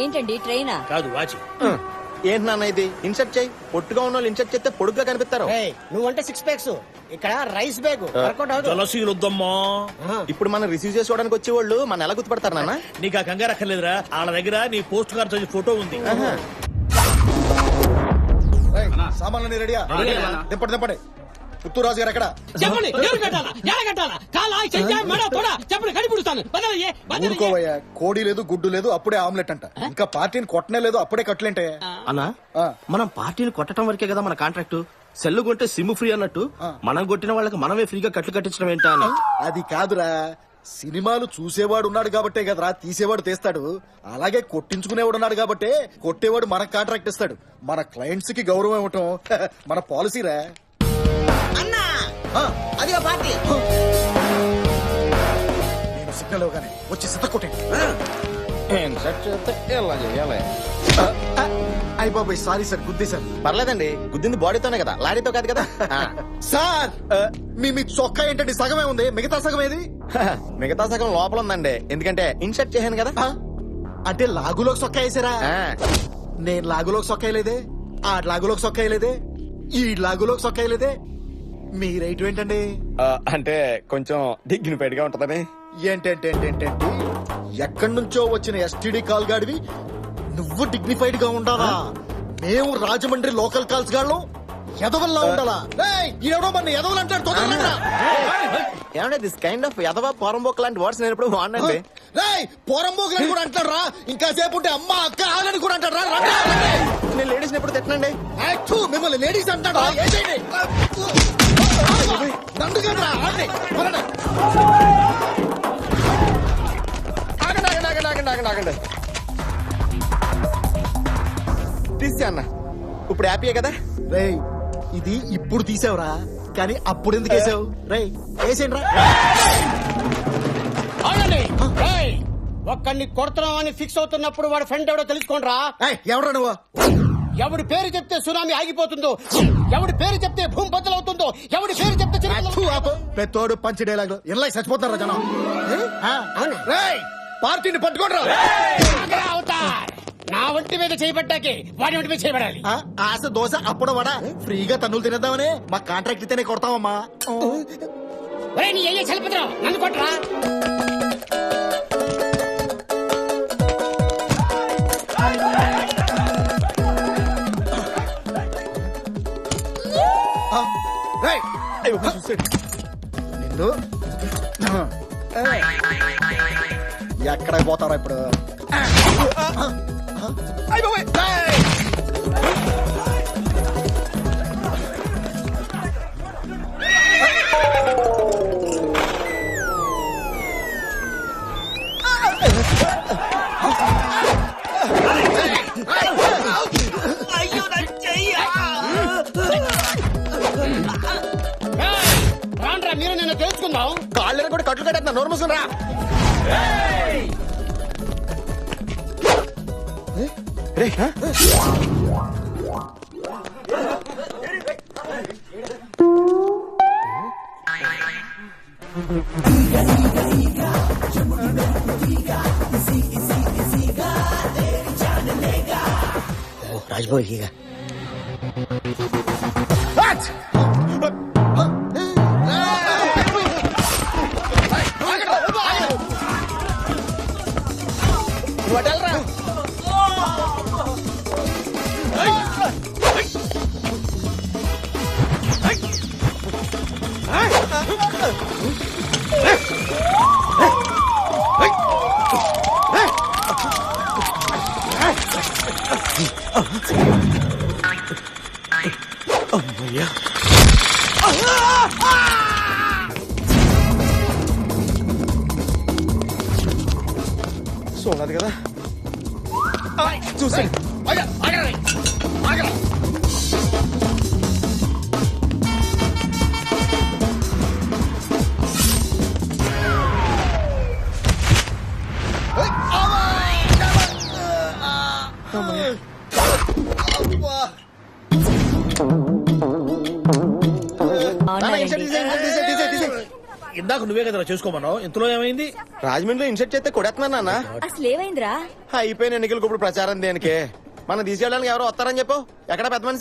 ఏంటండి ట్రైనా? కాదు వాచి. ఏంటి నాన్న ఇది? ఇన్సర్ట్ చేయి. పొట్టుగా ఉన్న వాళ్ళు ఇన్సర్ట్ చేస్తే పొడుగ్గా కనిపిస్తారు. నువ్వంటే 6 ప్యాక్స్, ఇక్కడ రైస్ బ్యాగ్ వర్కౌట్ అవుతుంది. తులసీలొద్దమ్మా. ఇప్పుడు మనం రిసీవ్ చేసుకోవడానికి వచ్చేవాళ్ళు మన ఎలా గుర్తుపడతారు నాన్న? నీకు ఆ కంగారు అక్కర్లేదురా, వాళ్ళ దగ్గర నీ పోస్ట్ కార్డ్ సైజ్ ఫోటో ఉంది. సామాన్లు రెడీయా? దింపండి దింపండి. పుత్తూరాజు గారు ఎక్కడ? చెప్పండి, ఎవరు కట్టాలా? ఎలా కట్టాలా? కాలా, చెయ్యా, మెడ, తొడ, చెప్పండి, కడిపిడుస్తాను. ఊరుకోవయ్యా, కోడి లేదు గుడ్డు లేదు అప్పుడే ఆమ్లెట్ అంట. ఇంకా పార్టీని కొట్టనే లేదు అప్పుడే కట్లేంటే. అన్నా, మనం పార్టీని కొట్టడం వరకే కదా మన కాంట్రాక్ట్. సెల్లు కొంటే సిమ్ ఫ్రీ అన్నట్టు మనం కొట్టిన వాళ్ళకి మనమే ఫ్రీగా కట్లు కట్టించడం ఏంటా అని. అది కాదురా, సినిమాలు చూసేవాడు ఉన్నాడు కాబట్టే కదరా తీసేవాడు తీస్తాడు. అలాగే కొట్టించుకునేవాడు ఉన్నాడు కాబట్టే కొట్టేవాడు మనకు కాంట్రాక్ట్ ఇస్తాడు. మన క్లయింట్స్ కి గౌరవం ఇవ్వటం మన పాలసీరా. అన్నా అది పార్టీ. నేను సిగ్నల్ ఇవ్వగానే వచ్చి సిద్ధ కొట్టండి. అయ్య బాబాయ్, సారీ సార్, గుద్దేశాను. పర్లేదండి, గుద్దింది బాడీతోనే కదా, లారీతో కాదు కదా. సార్ మీ చొక్కా ఏంటండి? సగమే ఉంది, మిగతా సగం ఏది? మిగతా సగం లోపల ఉందండి, ఎందుకంటే ఇన్సర్ట్ చేశాను కదా. అంటే లాగులోకి సొక్కా వేసారా? నేను లాగులోకి సొక్కా వేయలేదే, ఆ లాగులోకి సొక్కా వేయలేదే, ఈ లాగులోకి సొక్కా వేయలేదే. మీ రైట్ ఏంటండి? అంటే కొంచెం డిగ్నిఫైడ్ గా ఉంటదని. ఏంటంటే ఎక్కడి నుంచో వచ్చిన ఎస్టీడీ కాల్ గాడివి నువ్వు డిగ్నిఫైడ్ గా ఉండాలా? మేము రాజమండ్రి లోకల్ కాల్స్ గాళ్ళం ఎదవల్లా ఉండాలా? ఎవడో మన ఎదవలు అంటాడు. ఏమంటే దిస్ కైండ్ ఆఫ్ ఎదవా పోరంబోక్ లాంటి వర్డ్స్ నేను ఎప్పుడు వాడినండి. పోరంబోక్ అని కూడా అంటాడు రా. ఇంకా సేపు ఉంటే అమ్మ అక్క ఆగని కూడా అంటాడు రా. నేను లేడీస్ ఎప్పుడు తిట్టనండి. మిమ్మల్ని లేడీస్ అంటాడు. ఆగండి తీసా అన్న, ఇప్పుడు హ్యాపీయే కదా? రేయ్, ఇది ఇప్పుడు తీసావురా, కానీ అప్పుడు ఎందుకు వేసావు? రేయ్ వేసేయండి రా. ఒక్కడిని కొడుతున్నాం అని ఫిక్స్ అవుతున్నప్పుడు వాడు ఫ్రెండ్ ఎవడో తెలుసుకోండి రా. ఎవడ్రా నువ్వు? ఎవడి పేరు చెప్తే సునామీ ఆగిపోతుందో, ఎవడి పేరు చెప్తే భూమి బద్దలవుతుందో, ఎవడి పేరు చెప్తే పెద్దోడు పంచి డైలాగ్ ఇలా చచ్చిపోతారా జనం? పార్టీని పట్టుకోండి రా. నా ఒంటి మీద చేయబట్టాకే వాడి ఒంటి మీద చేయబడాలి. ఆశ దోశ అప్పుడు వడ ఫ్రీగా తన్నులు తినేద్దామనే మా కాంట్రాక్ట్ ఇస్తేనే కొడతావమ్మా. నీ అయ్యే చలిపోతున్నావు, నన్ను కొట్టరా. నిన్ను ఎక్కడికి పోతారా ఇప్పుడు? రాండ్రా, మీరు నిన్ను తెలుసుకుందాం. కాళ్ళని కూడా కట్లు కట్టేస్తున్నా, నోరు మూసుకుని రా. రాజ్భోగిగా చూడదు కదా, చూసాను. ఇందాక నువ్వే కదరా చేసుకోమన్నావు ఇంతలో ఏమైంది? రాజమండ్రిలో ఇన్సెట్ చేస్తే కొడేస్తున్నా నాన్న. అసలు ఏమైందిరా? అయిపోయిన ఎన్నికలకు ఇప్పుడు ప్రచారం దేనికే? మనం తీసుకెళ్ళడానికి ఎవరో వస్తారని చెప్పు. ఎక్కడ పెద్ద మనిషి?